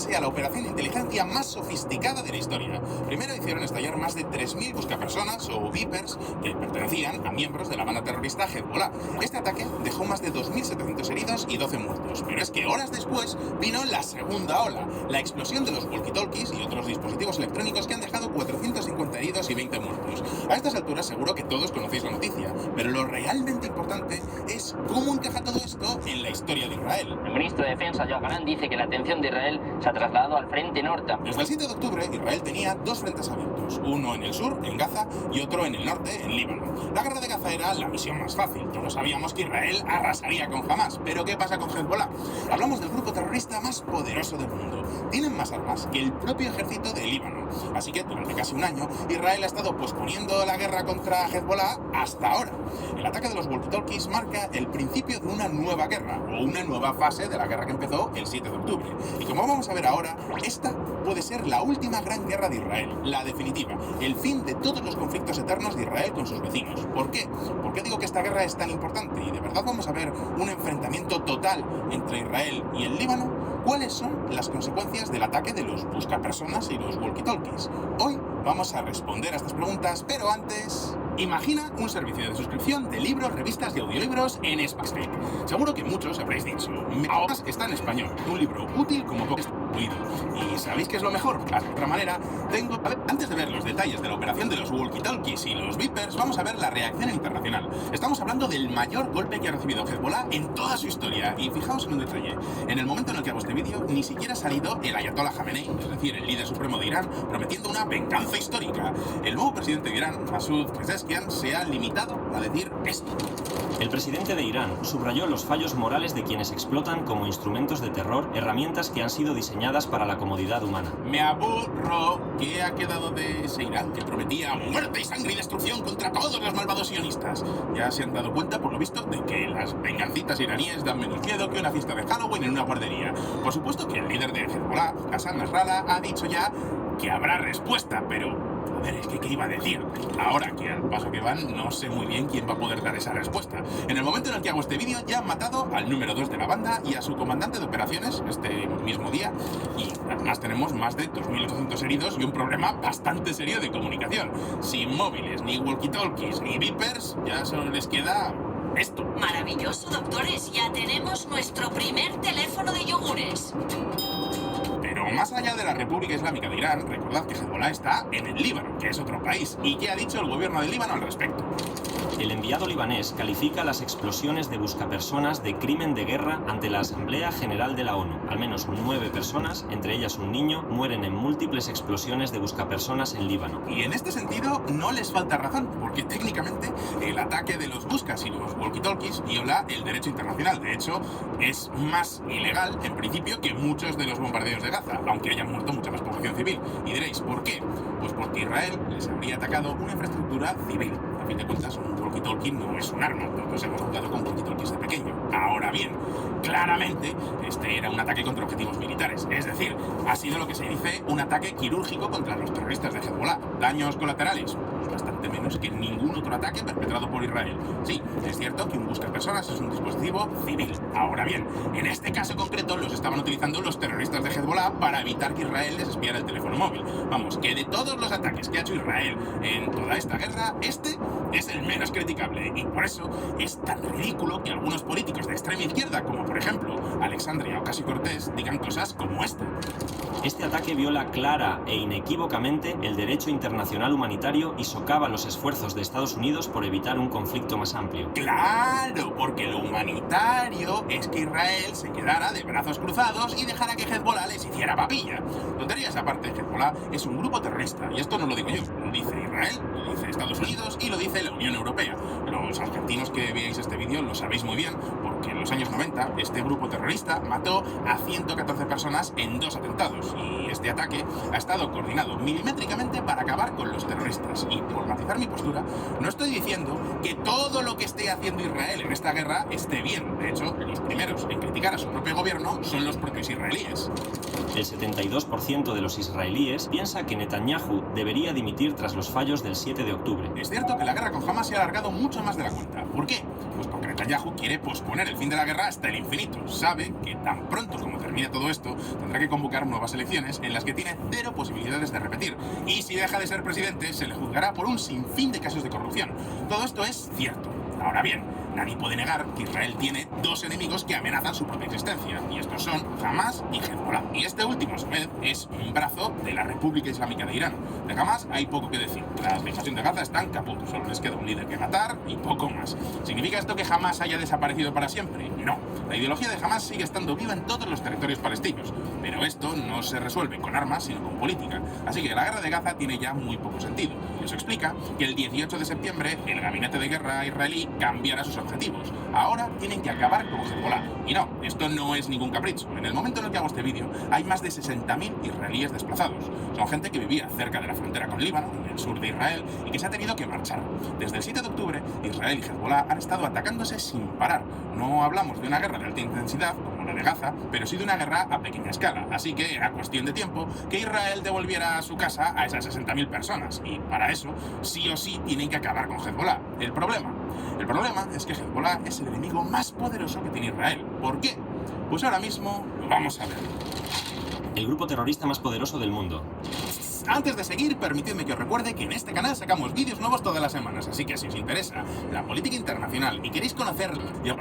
sea la operación de inteligencia más sofisticada de la historia. Primero hicieron estallar más de 3.000 buscapersonas o Vipers que pertenecían a miembros de la banda terrorista Hezbollah. Este ataque dejó más de 2.700 heridos y 12 muertos, pero es que horas después vino la segunda ola, la explosión de los walkie-talkies y otros dispositivos electrónicos que han dejado 450 heridos y 20 muertos. A estas alturas seguro que todos conocéis la noticia, pero lo realmente importante es cómo encaja todo esto en la historia de Israel. El ministro de Defensa, Yoav Gallant, dice que la atención de Israel se ha trasladado al frente norte. Desde el 7 de octubre, Israel tenía dos frentes abiertos, uno en el sur, en Gaza, y otro en el norte, en Líbano. La guerra de Gaza era la misión más fácil, todos sabíamos que Israel arrasaría con Hamas, pero ¿qué pasa con Hezbollah? Hablamos del grupo terrorista más poderoso del mundo. Tienen más armas que el propio ejército de Líbano. Así que durante casi un año, Israel ha estado posponiendo la guerra contra Hezbollah hasta ahora. El ataque de los walkie-talkies marca el principio de una nueva guerra, o una nueva fase de la guerra que empezó el 7 de octubre. Y como vamos a ver ahora, esta puede ser la última gran guerra de Israel, la definitiva, el fin de todos los conflictos eternos de Israel con sus vecinos. ¿Por qué? ¿Por qué digo que esta guerra es tan importante? Y de verdad vamos a ver un enfrentamiento total entre Israel y el Líbano. ¿Cuáles son las consecuencias del ataque de los buscapersonas y los walkie-talkies? Hoy vamos a responder a estas preguntas, pero antes... Imagina un servicio de suscripción de libros, revistas y audiolibros en español. Seguro que muchos habréis dicho, ahora está en español, un libro útil como poco oído. ¿Y sabéis qué es lo mejor? De otra manera, antes de ver los detalles de la operación de los walkie-talkies y los Vipers, vamos a ver la reacción internacional. Estamos hablando del mayor golpe que ha recibido Hezbollah en toda su historia. Y fijaos en un detalle. En el momento en el que hago este vídeo, ni siquiera ha salido el Ayatollah Khamenei, es decir, el líder supremo de Irán, prometiendo una venganza histórica. El nuevo presidente de Irán, Masoud Pezeshkian, se ha limitado a decir esto. El presidente de Irán subrayó los fallos morales de quienes explotan como instrumentos de terror herramientas que han sido diseñadas para la comodidad humana. Me aburro. ¿Qué ha quedado de ese Irán que prometía muerte y sangre y destrucción contra todos los malvados sionistas? Ya se han dado cuenta, por lo visto, de que las vengancitas iraníes dan menos miedo que una fiesta de Halloween en una guardería. Por supuesto que el líder de Hezbollah, Hassan Nasrallah, ha dicho ya que habrá respuesta, pero... A ver, es que ¿qué iba a decir? Ahora que al paso que van, no sé muy bien quién va a poder dar esa respuesta. En el momento en el que hago este vídeo, ya han matado al número 2 de la banda y a su comandante de operaciones este mismo día. Y además tenemos más de 2.800 heridos y un problema bastante serio de comunicación. Sin móviles, ni walkie-talkies, ni Vipers, ya solo les queda... esto. Maravilloso, doctores. Ya tenemos nuestro primer teléfono de yogures. Pero más allá de la República Islámica de Irán, recordad que Hezbollah está en el Líbano, que es otro país. ¿Y qué ha dicho el gobierno del Líbano al respecto? El enviado libanés califica las explosiones de buscapersonas de crimen de guerra ante la Asamblea General de la ONU. Al menos 9 personas, entre ellas un niño, mueren en múltiples explosiones de buscapersonas en Líbano. Y en este sentido no les falta razón, porque técnicamente el ataque de los buscas y los walkie-talkies viola el derecho internacional. De hecho, es más ilegal, en principio, que muchos de los bombardeos de Gaza, aunque hayan muerto mucha más población civil. Y diréis, ¿por qué? Pues porque Israel les habría atacado una infraestructura civil. A fin de cuentas, un walkie-talkie no es un arma, todos hemos jugado con walkie-talkies de pequeño. Ahora bien, claramente, este era un ataque contra objetivos militares. Es decir, ha sido lo que se dice un ataque quirúrgico contra los terroristas de Hezbollah. ¿Daños colaterales? Pues bastante menos que ningún otro ataque perpetrado por Israel. Sí, es cierto que un buscapersonas es un dispositivo civil. Ahora bien, en este caso concreto los estaban utilizando los terroristas de Hezbollah para evitar que Israel les espiara el teléfono móvil. Vamos, que de todos los ataques que ha hecho Israel en toda esta guerra, este es el menos criticable. Y por eso es tan ridículo que algunos políticos de extrema izquierda, como por ejemplo Alexandria Ocasio-Cortez, digan cosas como esta. Este ataque viola clara e inequívocamente el derecho internacional humanitario y socava los esfuerzos de Estados Unidos por evitar un conflicto más amplio. ¡Claro! Porque lo humanitario es que Israel se quedara de brazos cruzados y dejara que Hezbollah les hiciera papilla. Tonterías aparte, Hezbollah es un grupo terrorista, y esto no lo digo yo, lo dice Israel, lo dice Estados Unidos y lo dice la Unión Europea. Los argentinos que veáis este vídeo lo sabéis muy bien, porque en los años 90 este grupo terrorista mató a 114 personas en 2 atentados, y este ataque ha estado coordinado milimétricamente para acabar con los terroristas. Y por matizar mi postura, no estoy diciendo que todo lo que esté haciendo Israel en esta guerra esté bien. De hecho, los primeros en criticar a su propio gobierno son los propios israelíes. El 72% de los israelíes piensa que Netanyahu debería dimitir tras los fallos del 7 de octubre. Es cierto que la guerra con Hamas se ha alargado mucho más de la cuenta. ¿Por qué? Pues porque Netanyahu quiere posponer el fin de la guerra hasta el infinito. Sabe que tan pronto como termine todo esto, tendrá que convocar nuevas elecciones en las que tiene cero posibilidades de repetir. Y si deja de ser presidente, se le juzgará por un sinfín de casos de corrupción. Todo esto es cierto. Ahora bien, nadie puede negar que Israel tiene dos enemigos que amenazan su propia existencia, y estos son Hamas y Hezbollah. Y este último, a su vez, es un brazo de la República Islámica de Irán. De Hamas hay poco que decir. La invasión de Gaza está en caput, solo les queda un líder que matar y poco más. ¿Significa esto que Hamas haya desaparecido para siempre? No. La ideología de Hamas sigue estando viva en todos los territorios palestinos, pero esto no se resuelve con armas, sino con política. Así que la guerra de Gaza tiene ya muy poco sentido. Y eso explica que el 18 de septiembre el gabinete de guerra israelí cambiará sus objetivos. Ahora tienen que acabar con Hezbollah. Y no, esto no es ningún capricho. En el momento en el que hago este vídeo, hay más de 60.000 israelíes desplazados. Son gente que vivía cerca de la frontera con Líbano, en el sur de Israel, y que se ha tenido que marchar. Desde el 7 de octubre, Israel y Hezbollah han estado atacándose sin parar. No hablamos de una guerra de alta intensidad, como la de Gaza, pero sí de una guerra a pequeña escala. Así que era cuestión de tiempo que Israel devolviera a su casa a esas 60.000 personas. Y para eso, sí o sí, tienen que acabar con Hezbollah. El problema es que Hezbollah es el enemigo más poderoso que tiene Israel. ¿Por qué? Pues ahora mismo lo vamos a ver. El grupo terrorista más poderoso del mundo. Antes de seguir, permitidme que os recuerde que en este canal sacamos vídeos nuevos todas las semanas, así que si os interesa la política internacional y queréis conocer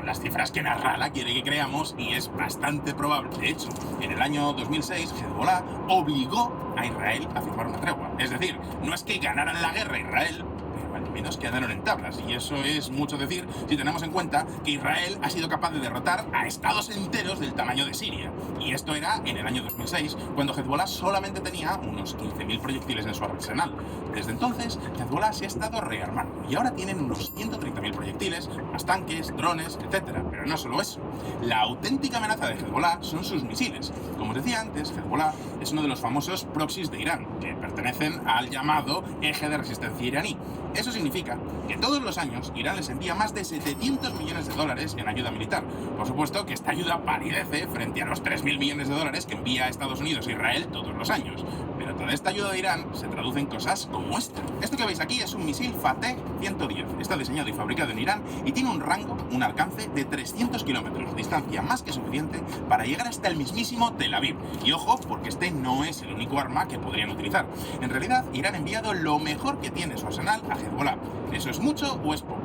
las cifras que Nasrallah quiere que creamos, y es bastante probable, de hecho, en el año 2006 Hezbollah obligó a Israel a firmar una tregua. Es decir, no es que ganaran la guerra Israel, pero al menos quedaron en tablas, y eso es mucho decir si tenemos en cuenta que Israel ha sido capaz de derrotar a estados enteros del tamaño de Siria. Y esto era en el año 2006, cuando Hezbollah solamente tenía unos 15.000 proyectiles en su arsenal. Desde entonces, Hezbollah se ha estado rearmando y ahora tienen unos 130.000 proyectiles, más tanques, drones, etc. Pero no solo eso. La auténtica amenaza de Hezbollah son sus misiles. Como os decía antes, Hezbollah es uno de los famosos proxies de Irán, que pertenecen al llamado eje de resistencia iraní. Eso significa que todos los años Irán les envía más de 700 millones de dólares en ayuda militar. Por supuesto que esta ayuda palidece frente a los 3.000 millones de dólares que envía Estados Unidos e Israel todos los años. Pero toda esta ayuda de Irán se traduce en cosas como esta. Esto que veis aquí es un misil Fateh 110. Está diseñado y fabricado en Irán y tiene un alcance de 300 kilómetros, distancia más que suficiente para llegar hasta el mismísimo Tel Aviv. Y ojo, porque este no es el único arma que podrían utilizar. En realidad, Irán ha enviado lo mejor que tiene su arsenal a Hezbollah. ¿Eso es mucho o es poco?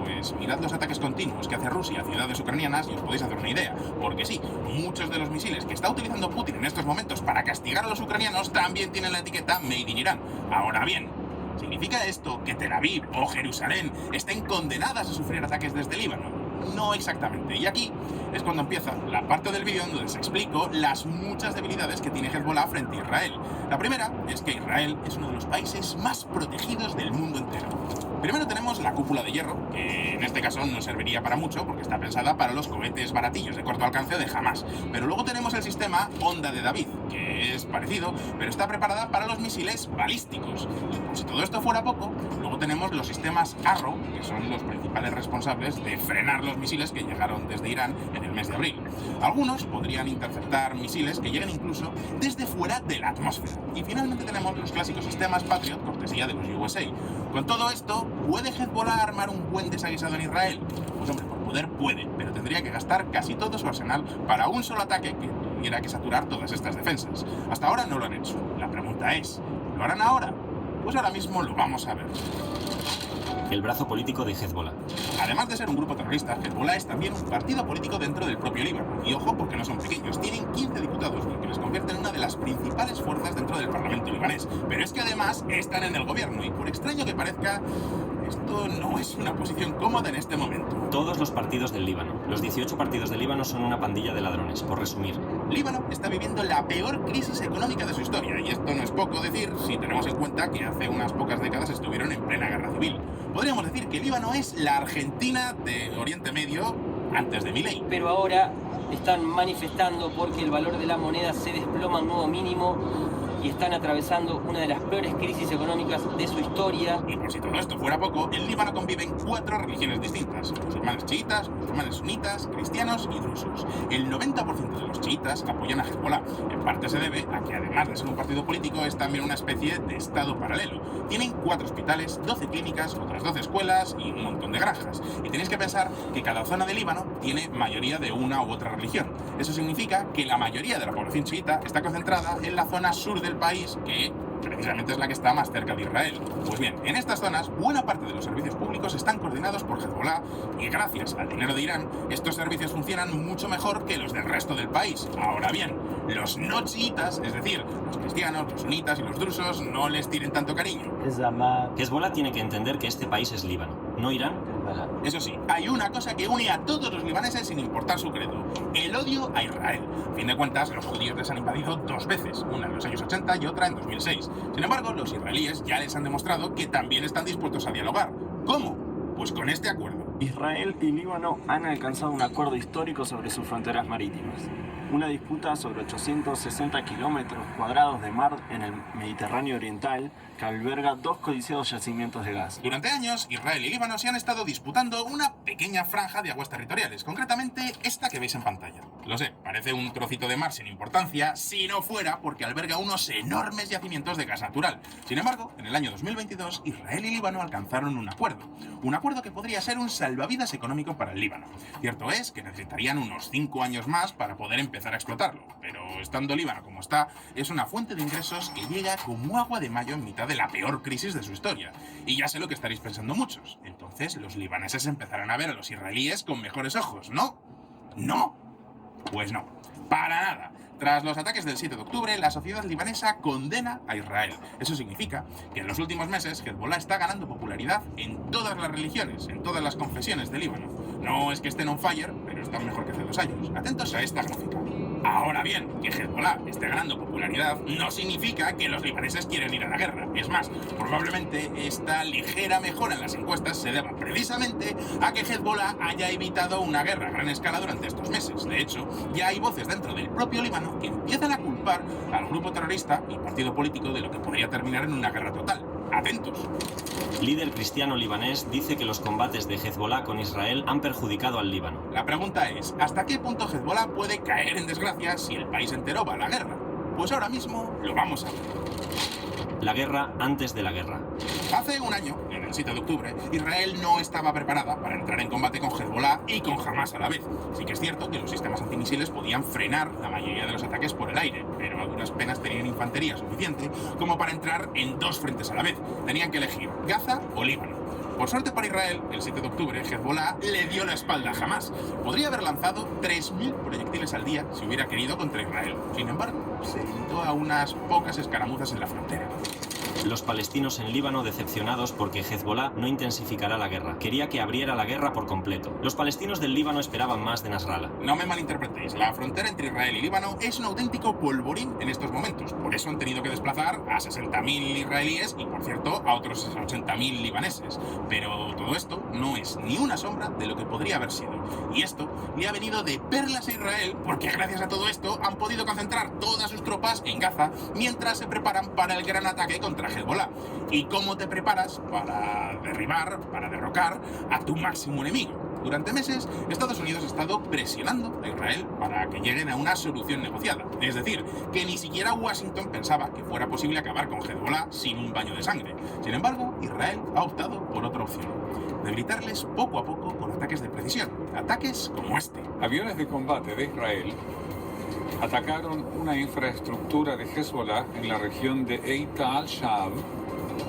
Pues mirad los ataques continuos que hace Rusia a ciudades ucranianas y os podéis hacer una idea. Porque sí, muchos de los misiles que está utilizando Putin en estos momentos para castigar a los ucranianos también tienen la etiqueta Made in Irán. Ahora bien, ¿significa esto que Tel Aviv o Jerusalén estén condenadas a sufrir ataques desde Líbano? No exactamente. Y aquí es cuando empieza la parte del vídeo donde os explico las muchas debilidades que tiene Hezbollah frente a Israel. La primera es que Israel es uno de los países más protegidos del mundo entero. Primero tenemos la cúpula de hierro, que en este caso no serviría para mucho porque está pensada para los cohetes baratillos de corto alcance de Hamas. Pero luego tenemos el sistema Onda de David, que es parecido, pero está preparada para los misiles balísticos. Y por si todo esto fuera poco, luego tenemos los sistemas Arrow, que son los principales responsables de frenar los misiles que llegaron desde Irán en el mes de abril. Algunos podrían interceptar misiles que lleguen incluso desde fuera de la atmósfera. Y finalmente tenemos los clásicos sistemas Patriot, cortesía de los USA. Con todo esto, ¿puede Hezbollah armar un buen desaguisado en Israel? Pues hombre, por poder puede, pero tendría que gastar casi todo su arsenal para un solo ataque que tuviera que saturar todas estas defensas. Hasta ahora no lo han hecho. La pregunta es, ¿lo harán ahora? Pues ahora mismo lo vamos a ver. El brazo político de Hezbollah. Además de ser un grupo terrorista, Hezbollah es también un partido político dentro del propio Líbano. Y ojo, porque no son pequeños, tienen 15 diputados, lo que les convierte en una de las principales fuerzas dentro del Parlamento libanés. Pero es que además están en el gobierno y por extraño que parezca, esto no es una posición cómoda en este momento. Todos los partidos del Líbano. Los 18 partidos del Líbano son una pandilla de ladrones, por resumir. Líbano está viviendo la peor crisis económica de su historia, y esto no es poco decir si tenemos en cuenta que hace unas pocas décadas estuvieron en plena guerra civil. Podríamos decir que Líbano es la Argentina de Oriente Medio antes de Milei. Pero ahora están manifestando porque el valor de la moneda se desploma a un nuevo mínimo y están atravesando una de las peores crisis económicas de su historia. Y por si todo esto fuera poco, en Líbano conviven 4 religiones distintas: musulmanes chiitas, musulmanes sunitas, cristianos y drusos. El 90% de los chiitas apoyan a Hezbollah. En parte se debe a que, además de ser un partido político, es también una especie de estado paralelo. Tienen 4 hospitales, 12 clínicas, otras 12 escuelas y un montón de granjas. Y tenéis que pensar que cada zona de Líbano tiene mayoría de una u otra religión. Eso significa que la mayoría de la población chiita está concentrada en la zona sur del país, que precisamente es la que está más cerca de Israel. Pues bien, en estas zonas, buena parte de los servicios públicos están coordinados por Hezbollah y gracias al dinero de Irán, estos servicios funcionan mucho mejor que los del resto del país. Ahora bien, los no chiitas, es decir, los cristianos, los sunitas y los drusos, no les tienen tanto cariño. Hezbollah tiene que entender que este país es Líbano, no Irán. Eso sí, hay una cosa que une a todos los libaneses sin importar su credo: el odio a Israel. A fin de cuentas, los judíos les han invadido 2 veces, una en los años 80 y otra en 2006. Sin embargo, los israelíes ya les han demostrado que también están dispuestos a dialogar. ¿Cómo? Pues con este acuerdo. Israel y Líbano han alcanzado un acuerdo histórico sobre sus fronteras marítimas. Una disputa sobre 860 kilómetros cuadrados de mar en el Mediterráneo Oriental que alberga 2 codiciados yacimientos de gas. Durante años, Israel y Líbano se han estado disputando una pequeña franja de aguas territoriales, concretamente esta que veis en pantalla. Lo sé, parece un trocito de mar sin importancia, si no fuera porque alberga unos enormes yacimientos de gas natural. Sin embargo, en el año 2022, Israel y Líbano alcanzaron un acuerdo que podría ser un salvavidas económico para el Líbano. Cierto es que necesitarían unos 5 años más para poder empezar a explotarlo, pero estando Líbano como está, es una fuente de ingresos que llega como agua de mayo en mitad de la peor crisis de su historia. Y ya sé lo que estaréis pensando muchos. Entonces los libaneses empezarán a ver a los israelíes con mejores ojos, ¿no? ¡No! Pues no, para nada. Tras los ataques del 7 de octubre, la sociedad libanesa condena a Israel. Eso significa que en los últimos meses Hezbollah está ganando popularidad en todas las religiones, en todas las confesiones de Líbano. No es que estén on fire, pero están mejor que hace 2 años. Atentos a esta gráfica. Ahora bien, que Hezbollah esté ganando popularidad no significa que los libaneses quieren ir a la guerra. Es más, probablemente esta ligera mejora en las encuestas se deba precisamente a que Hezbollah haya evitado una guerra a gran escala durante estos meses. De hecho, ya hay voces dentro del propio Líbano que empiezan a culpar al grupo terrorista y partido político de lo que podría terminar en una guerra total. Atentos. Líder cristiano libanés dice que los combates de Hezbollah con Israel han perjudicado al Líbano. La pregunta es, ¿hasta qué punto Hezbollah puede caer en desgracia si el país entero va a la guerra? Pues ahora mismo lo vamos a ver. La guerra antes de la guerra. Hace un año, en el 7 de octubre, Israel no estaba preparada para entrar en combate con Hezbollah y con Hamas a la vez. Sí que es cierto que los sistemas antimisiles podían frenar la mayoría de los ataques por el aire, pero a duras penas tenían infantería suficiente como para entrar en 2 frentes a la vez. Tenían que elegir Gaza o Líbano. Por suerte para Israel, el 7 de octubre, Hezbollah le dio la espalda a Hamas. Podría haber lanzado 3.000 proyectiles al día si hubiera querido contra Israel. Sin embargo, se limitó a unas pocas escaramuzas en la frontera. Los palestinos en Líbano decepcionados porque Hezbollah no intensificará la guerra. Quería que abriera la guerra por completo. Los palestinos del Líbano esperaban más de Nasrallah. No me malinterpretéis, la frontera entre Israel y Líbano es un auténtico polvorín en estos momentos. Por eso han tenido que desplazar a 60.000 israelíes y, por cierto, a otros 80.000 libaneses. Pero todo esto no es ni una sombra de lo que podría haber sido. Y esto le ha venido de perlas a Israel porque gracias a todo esto han podido concentrar todas sus tropas en Gaza mientras se preparan para el gran ataque contra Hezbollah. ¿Y cómo te preparas para derribar, para derrocar a tu máximo enemigo? Durante meses, Estados Unidos ha estado presionando a Israel para que lleguen a una solución negociada. Es decir, que ni siquiera Washington pensaba que fuera posible acabar con Hezbollah sin un baño de sangre. Sin embargo, Israel ha optado por otra opción: debilitarles poco a poco con ataques de precisión. Ataques como este. Aviones de combate de Israel atacaron una infraestructura de Hezbollah en la región de Eita al-Shab,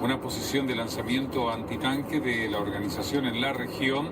una posición de lanzamiento antitanque de la organización en la región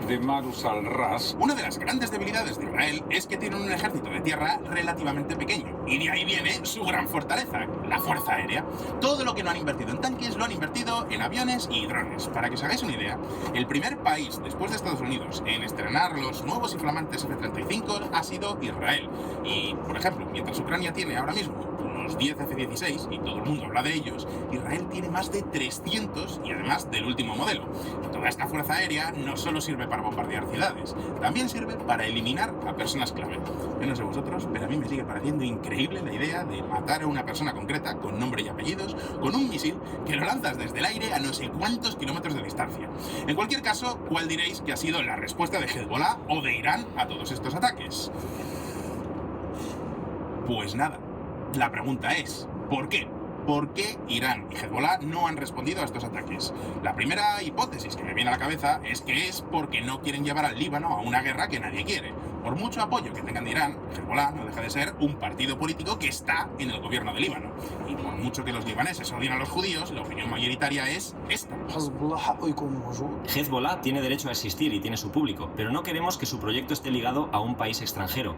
de Marus al-Ras. Una de las grandes debilidades de Israel es que tienen un ejército de tierra relativamente pequeño, y de ahí viene su gran fortaleza, la fuerza aérea. Todo lo que no han invertido en tanques lo han invertido en aviones y drones. Para que os hagáis una idea, el primer país después de Estados Unidos en estrenar los nuevos y flamantes F-35 ha sido Israel. Y, por ejemplo, mientras Ucrania tiene ahora mismo unos los 10 F-16, y todo el mundo habla de ellos, Israel tiene más de 300 y además del último modelo. Y toda esta fuerza aérea no solo sirve para bombardear ciudades, también sirve para eliminar a personas clave. Yo no sé vosotros, pero a mí me sigue pareciendo increíble la idea de matar a una persona concreta con nombre y apellidos con un misil que lo lanzas desde el aire a no sé cuántos kilómetros de distancia. En cualquier caso, ¿cuál diréis que ha sido la respuesta de Hezbollah o de Irán a todos estos ataques? Pues nada, la pregunta es, ¿por qué? ¿Por qué Irán y Hezbollah no han respondido a estos ataques? La primera hipótesis que me viene a la cabeza es que es porque no quieren llevar al Líbano a una guerra que nadie quiere. Por mucho apoyo que tengan de Irán, Hezbollah no deja de ser un partido político que está en el gobierno de Líbano. Y por mucho que los libaneses odien a los judíos, la opinión mayoritaria es esta. Hezbollah tiene derecho a existir y tiene su público, pero no queremos que su proyecto esté ligado a un país extranjero.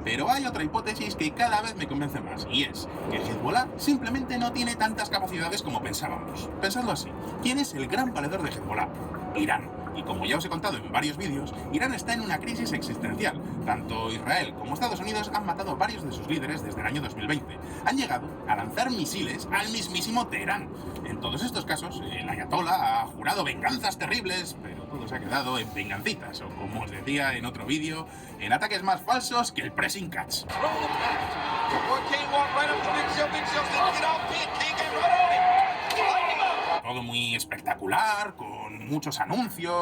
Pero hay otra hipótesis que cada vez me convence más, y es que Hezbollah simplemente no tiene tantas capacidades como pensábamos. Pensadlo así, ¿quién es el gran valedor de Hezbollah? Irán. Y como ya os he contado en varios vídeos, Irán está en una crisis existencial. Tanto Israel como Estados Unidos han matado a varios de sus líderes desde el año 2020. Han llegado a lanzar misiles al mismísimo Teherán. En todos estos casos, el ayatollah ha jurado venganzas terribles, pero todo se ha quedado en vengancitas, o como os decía en otro vídeo, en ataques más falsos que el pressing catch. Todo muy espectacular, con muchos anuncios.